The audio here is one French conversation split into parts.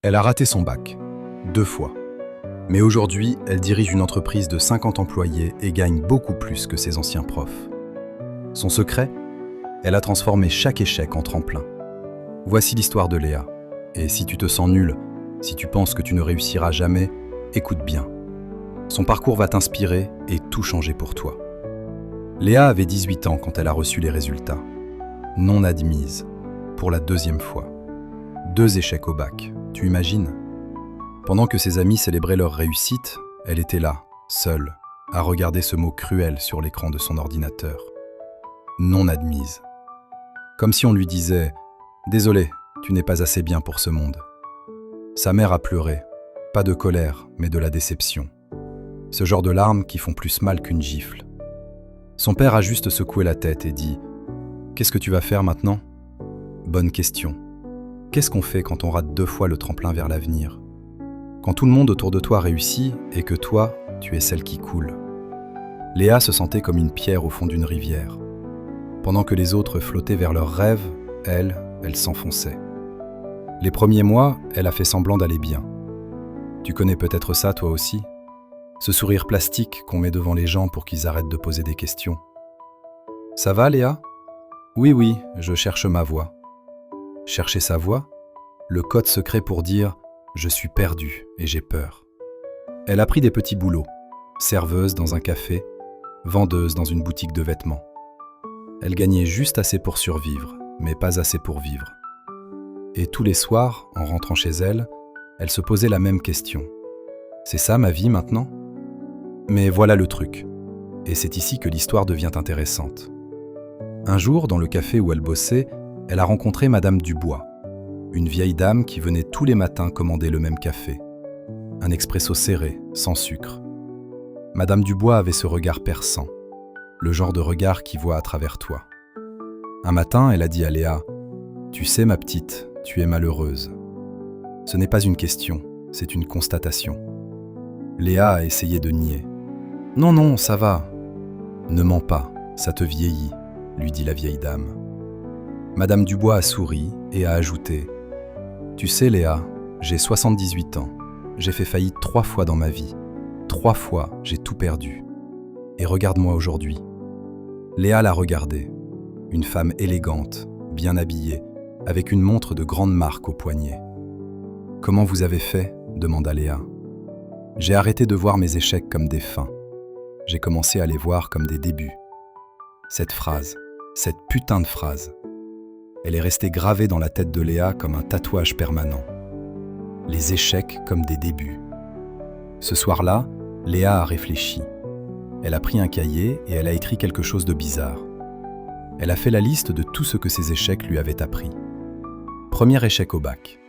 Elle a raté son bac, 2 fois. Mais aujourd'hui, elle dirige une entreprise de 50 employés et gagne beaucoup plus que ses anciens profs. Son secret? Elle a transformé chaque échec en tremplin. Voici l'histoire de Léa. Et si tu te sens nul, si tu penses que tu ne réussiras jamais, écoute bien. Son parcours va t'inspirer et tout changer pour toi. Léa avait 18 ans quand elle a reçu les résultats. Non admise, pour la 2e fois. 2 échecs au bac, tu imagines? Pendant que ses amis célébraient leur réussite, elle était là, seule, à regarder ce mot cruel sur l'écran de son ordinateur. Non admise. Comme si on lui disait « Désolé, tu n'es pas assez bien pour ce monde ». Sa mère a pleuré, pas de colère, mais de la déception. Ce genre de larmes qui font plus mal qu'une gifle. Son père a juste secoué la tête et dit « Qu'est-ce que tu vas faire maintenant ?» Bonne question. Qu'est-ce qu'on fait quand on rate 2 fois le tremplin vers l'avenir? Quand tout le monde autour de toi réussit et que toi, tu es celle qui coule. Léa se sentait comme une pierre au fond d'une rivière. Pendant que les autres flottaient vers leurs rêves, elle s'enfonçait. Les premiers mois, elle a fait semblant d'aller bien. Tu connais peut-être ça toi aussi? Ce sourire plastique qu'on met devant les gens pour qu'ils arrêtent de poser des questions. Ça va, Léa? Oui, je cherche ma voie. Chercher sa voie? Le code secret pour dire « je suis perdue et j'ai peur ». Elle a pris des petits boulots, serveuse dans un café, vendeuse dans une boutique de vêtements. Elle gagnait juste assez pour survivre, mais pas assez pour vivre. Et tous les soirs, en rentrant chez elle, elle se posait la même question. C'est ça ma vie maintenant? Mais voilà le truc. Et c'est ici que l'histoire devient intéressante. Un jour, dans le café où elle bossait, elle a rencontré Madame Dubois, une vieille dame qui venait tous les matins commander le même café. Un expresso serré, sans sucre. Madame Dubois avait ce regard perçant, le genre de regard qui voit à travers toi. Un matin, elle a dit à Léa « Tu sais ma petite, tu es malheureuse. » Ce n'est pas une question, c'est une constatation. Léa a essayé de nier. « Non, ça va. »« Ne mens pas, ça te vieillit, » lui dit la vieille dame. Madame Dubois a souri et a ajouté « Tu sais Léa, j'ai 78 ans. J'ai fait faillite 3 fois dans ma vie. 3 fois, j'ai tout perdu. Et regarde-moi aujourd'hui. » Léa l'a regardée. Une femme élégante, bien habillée, avec une montre de grande marque au poignet. « Comment vous avez fait ?» demanda Léa. « J'ai arrêté de voir mes échecs comme des fins. J'ai commencé à les voir comme des débuts. » Cette phrase, cette putain de phrase, elle est restée gravée dans la tête de Léa comme un tatouage permanent. Les échecs comme des débuts. Ce soir-là, Léa a réfléchi. Elle a pris un cahier et elle a écrit quelque chose de bizarre. Elle a fait la liste de tout ce que ses échecs lui avaient appris. Premier échec au bac.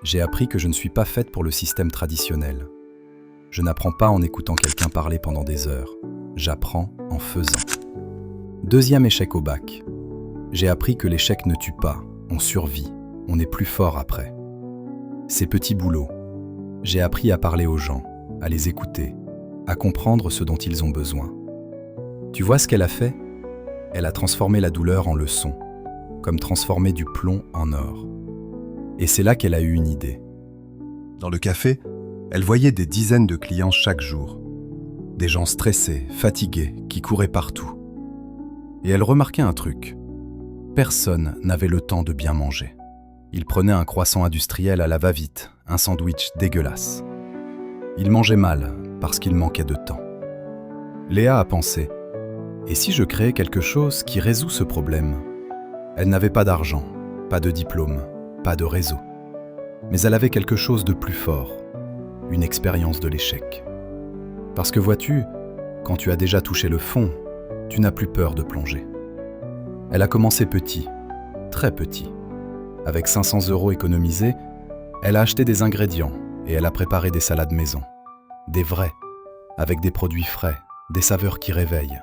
J'ai appris que je ne suis pas faite pour le système traditionnel. Je n'apprends pas en écoutant quelqu'un parler pendant des heures. J'apprends en faisant. Deuxième échec au bac. J'ai appris que l'échec ne tue pas, on survit, on est plus fort après. Ces petits boulots. J'ai appris à parler aux gens, à les écouter, à comprendre ce dont ils ont besoin. Tu vois ce qu'elle a fait? Elle a transformé la douleur en leçon, comme transformer du plomb en or. Et c'est là qu'elle a eu une idée. Dans le café, elle voyait des dizaines de clients chaque jour. Des gens stressés, fatigués, qui couraient partout. Et elle remarquait un truc. Personne n'avait le temps de bien manger. Ils prenaient un croissant industriel à la va-vite, un sandwich dégueulasse. Ils mangeaient mal parce qu'il manquait de temps. Léa a pensé « Et si je créais quelque chose qui résout ce problème ?» Elle n'avait pas d'argent, pas de diplôme, pas de réseau. Mais elle avait quelque chose de plus fort, une expérience de l'échec. Parce que vois-tu, quand tu as déjà touché le fond, tu n'as plus peur de plonger. Elle a commencé petit, très petit. Avec 500 € économisés, elle a acheté des ingrédients et elle a préparé des salades maison. Des vraies, avec des produits frais, des saveurs qui réveillent.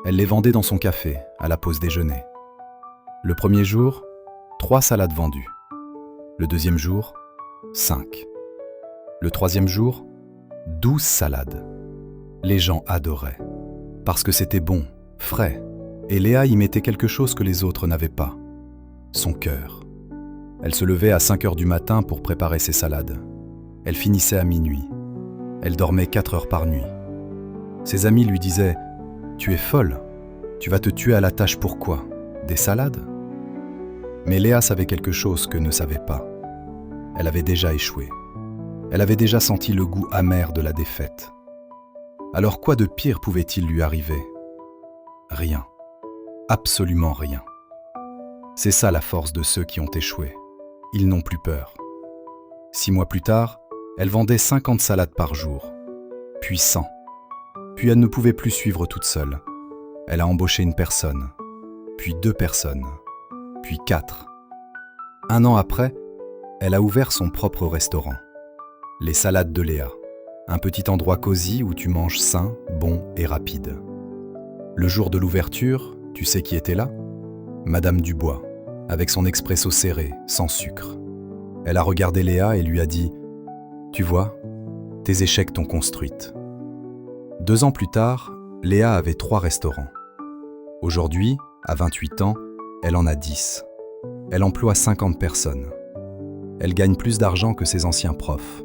Elle les vendait dans son café, à la pause déjeuner. Le premier jour, 3 salades vendues. Le deuxième jour, 5. Le troisième jour, 12 salades. Les gens adoraient, parce que c'était bon, frais, et Léa y mettait quelque chose que les autres n'avaient pas. Son cœur. Elle se levait à 5 heures du matin pour préparer ses salades. Elle finissait à minuit. Elle dormait 4 heures par nuit. Ses amis lui disaient « Tu es folle, tu vas te tuer à la tâche pourquoi? Des salades ?» Mais Léa savait quelque chose que ne savait pas. Elle avait déjà échoué. Elle avait déjà senti le goût amer de la défaite. Alors quoi de pire pouvait-il lui arriver? Rien. Absolument rien. C'est ça la force de ceux qui ont échoué. Ils n'ont plus peur. 6 mois plus tard, elle vendait 50 salades par jour, puis 100. Puis elle ne pouvait plus suivre toute seule. Elle a embauché une personne, puis 2 personnes, puis 4. 1 an après, elle a ouvert son propre restaurant. Les salades de Léa. Un petit endroit cosy où tu manges sain, bon et rapide. Le jour de l'ouverture, tu sais qui était là? Madame Dubois, avec son expresso serré, sans sucre. Elle a regardé Léa et lui a dit « Tu vois, tes échecs t'ont construite. » 2 ans plus tard, Léa avait 3 restaurants. Aujourd'hui, à 28 ans, elle en a 10. Elle emploie 50 personnes. Elle gagne plus d'argent que ses anciens profs.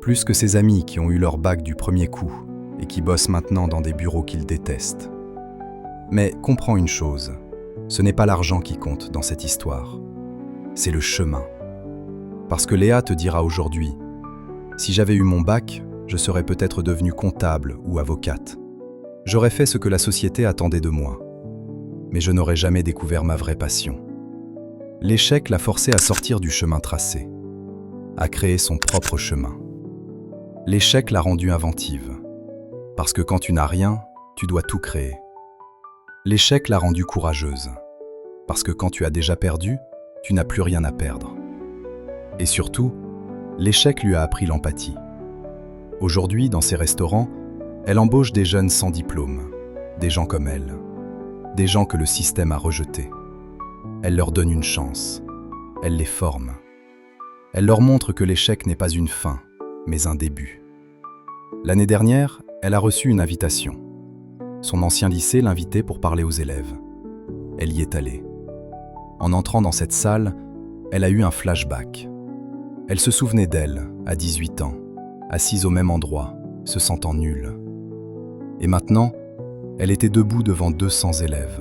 Plus que ses amis qui ont eu leur bac du premier coup et qui bossent maintenant dans des bureaux qu'ils détestent. Mais comprends une chose, ce n'est pas l'argent qui compte dans cette histoire. C'est le chemin. Parce que Léa te dira aujourd'hui, si j'avais eu mon bac, je serais peut-être devenue comptable ou avocate. J'aurais fait ce que la société attendait de moi. Mais je n'aurais jamais découvert ma vraie passion. L'échec l'a forcée à sortir du chemin tracé, à créer son propre chemin. L'échec l'a rendue inventive. Parce que quand tu n'as rien, tu dois tout créer. L'échec l'a rendue courageuse. Parce que quand tu as déjà perdu, tu n'as plus rien à perdre. Et surtout, l'échec lui a appris l'empathie. Aujourd'hui, dans ses restaurants, elle embauche des jeunes sans diplôme, des gens comme elle, des gens que le système a rejetés. Elle leur donne une chance, elle les forme. Elle leur montre que l'échec n'est pas une fin, mais un début. L'année dernière, elle a reçu une invitation. Son ancien lycée l'invitait pour parler aux élèves. Elle y est allée. En entrant dans cette salle, elle a eu un flashback. Elle se souvenait d'elle, à 18 ans, assise au même endroit, se sentant nulle. Et maintenant, elle était debout devant 200 élèves.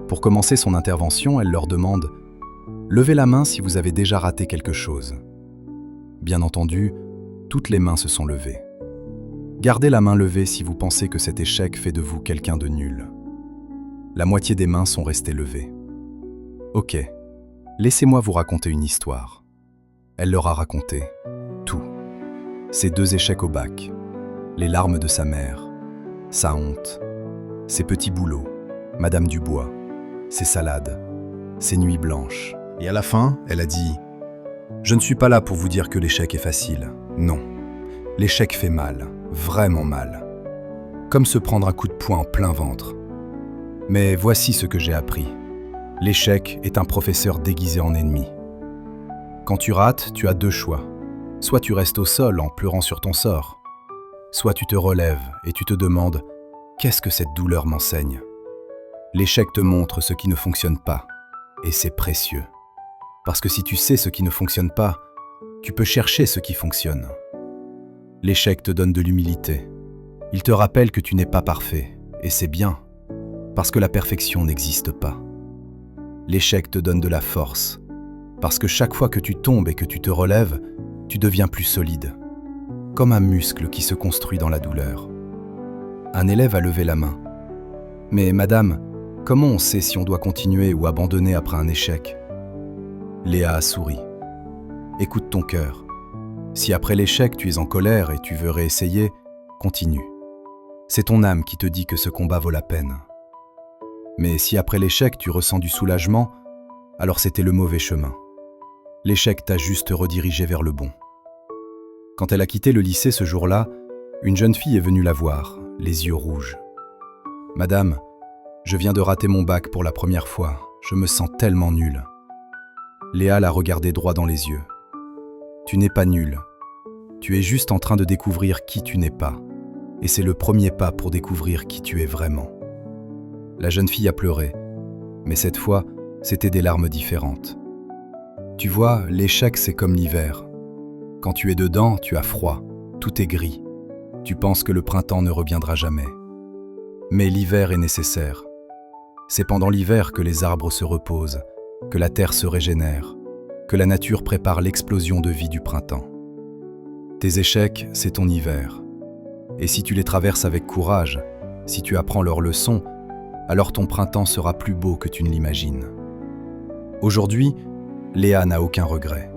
Pour commencer son intervention, elle leur demande « Levez la main si vous avez déjà raté quelque chose ». Bien entendu, toutes les mains se sont levées. Gardez la main levée si vous pensez que cet échec fait de vous quelqu'un de nul. La moitié des mains sont restées levées. Ok, laissez-moi vous raconter une histoire. Elle leur a raconté tout. Ses 2 échecs au bac, les larmes de sa mère, sa honte, ses petits boulots, Madame Dubois, ses salades, ses nuits blanches. Et à la fin, elle a dit « Je ne suis pas là pour vous dire que l'échec est facile. Non, l'échec fait mal, vraiment mal. Comme se prendre un coup de poing en plein ventre. Mais voici ce que j'ai appris. L'échec est un professeur déguisé en ennemi. Quand tu rates, tu as 2 choix. Soit tu restes au sol en pleurant sur ton sort, soit tu te relèves et tu te demandes « Qu'est-ce que cette douleur m'enseigne ?» L'échec te montre ce qui ne fonctionne pas, et c'est précieux. Parce que si tu sais ce qui ne fonctionne pas, tu peux chercher ce qui fonctionne. L'échec te donne de l'humilité. Il te rappelle que tu n'es pas parfait, et c'est bien, parce que la perfection n'existe pas. L'échec te donne de la force, parce que chaque fois que tu tombes et que tu te relèves, tu deviens plus solide, comme un muscle qui se construit dans la douleur. Un élève a levé la main. « Mais madame, comment on sait si on doit continuer ou abandonner après un échec ?» Léa a souri. « Écoute ton cœur. Si après l'échec tu es en colère et tu veux réessayer, continue. C'est ton âme qui te dit que ce combat vaut la peine. Mais si après l'échec tu ressens du soulagement, alors c'était le mauvais chemin. L'échec t'a juste redirigé vers le bon. » Quand elle a quitté le lycée ce jour-là, une jeune fille est venue la voir, les yeux rouges. « Madame, je viens de rater mon bac pour la première fois, je me sens tellement nulle. » Léa l'a regardée droit dans les yeux. « Tu n'es pas nulle. Tu es juste en train de découvrir qui tu n'es pas. Et c'est le premier pas pour découvrir qui tu es vraiment. » La jeune fille a pleuré, mais cette fois, c'était des larmes différentes. Tu vois, l'échec, c'est comme l'hiver. Quand tu es dedans, tu as froid, tout est gris. Tu penses que le printemps ne reviendra jamais. Mais l'hiver est nécessaire. C'est pendant l'hiver que les arbres se reposent, que la terre se régénère, que la nature prépare l'explosion de vie du printemps. Tes échecs, c'est ton hiver. Et si tu les traverses avec courage, si tu apprends leurs leçons, alors ton printemps sera plus beau que tu ne l'imagines. Aujourd'hui, Léa n'a aucun regret.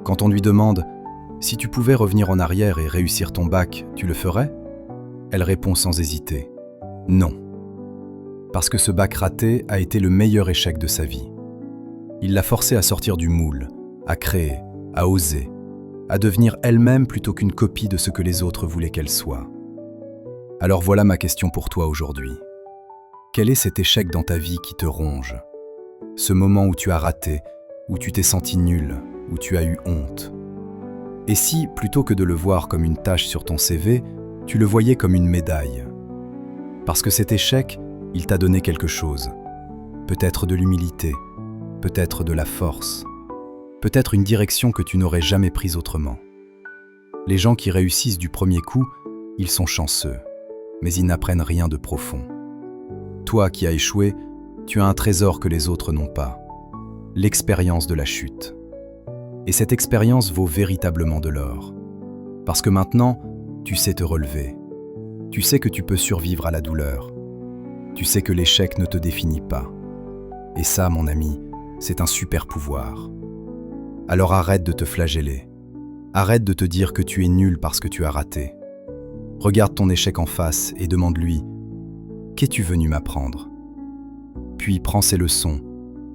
Quand on lui demande « Si tu pouvais revenir en arrière et réussir ton bac, tu le ferais ?» Elle répond sans hésiter « Non ». Parce que ce bac raté a été le meilleur échec de sa vie. Il l'a forcée à sortir du moule, à créer, à oser, à devenir elle-même plutôt qu'une copie de ce que les autres voulaient qu'elle soit. Alors voilà ma question pour toi aujourd'hui. Quel est cet échec dans ta vie qui te ronge? Ce moment où tu as raté, où tu t'es senti nul, où tu as eu honte. Et si, plutôt que de le voir comme une tache sur ton CV, tu le voyais comme une médaille? Parce que cet échec, il t'a donné quelque chose. Peut-être de l'humilité, peut-être de la force, peut-être une direction que tu n'aurais jamais prise autrement. Les gens qui réussissent du premier coup, ils sont chanceux, mais ils n'apprennent rien de profond. Toi qui as échoué, tu as un trésor que les autres n'ont pas, l'expérience de la chute. Et cette expérience vaut véritablement de l'or. Parce que maintenant, tu sais te relever. Tu sais que tu peux survivre à la douleur. Tu sais que l'échec ne te définit pas. Et ça, mon ami, c'est un super pouvoir. Alors arrête de te flageller. Arrête de te dire que tu es nul parce que tu as raté. Regarde ton échec en face et demande-lui « Qu'es-tu venu m'apprendre ?» Puis prends ces leçons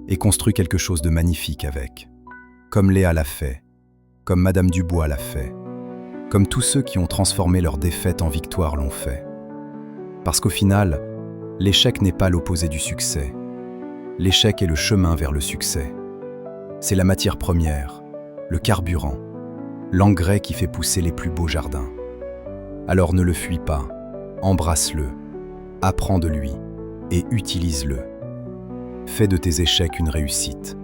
et construis quelque chose de magnifique avec. Comme Léa l'a fait, comme Madame Dubois l'a fait, comme tous ceux qui ont transformé leur défaite en victoire l'ont fait. Parce qu'au final, l'échec n'est pas l'opposé du succès. L'échec est le chemin vers le succès. C'est la matière première, le carburant, l'engrais qui fait pousser les plus beaux jardins. Alors ne le fuis pas, embrasse-le, apprends de lui et utilise-le. Fais de tes échecs une réussite.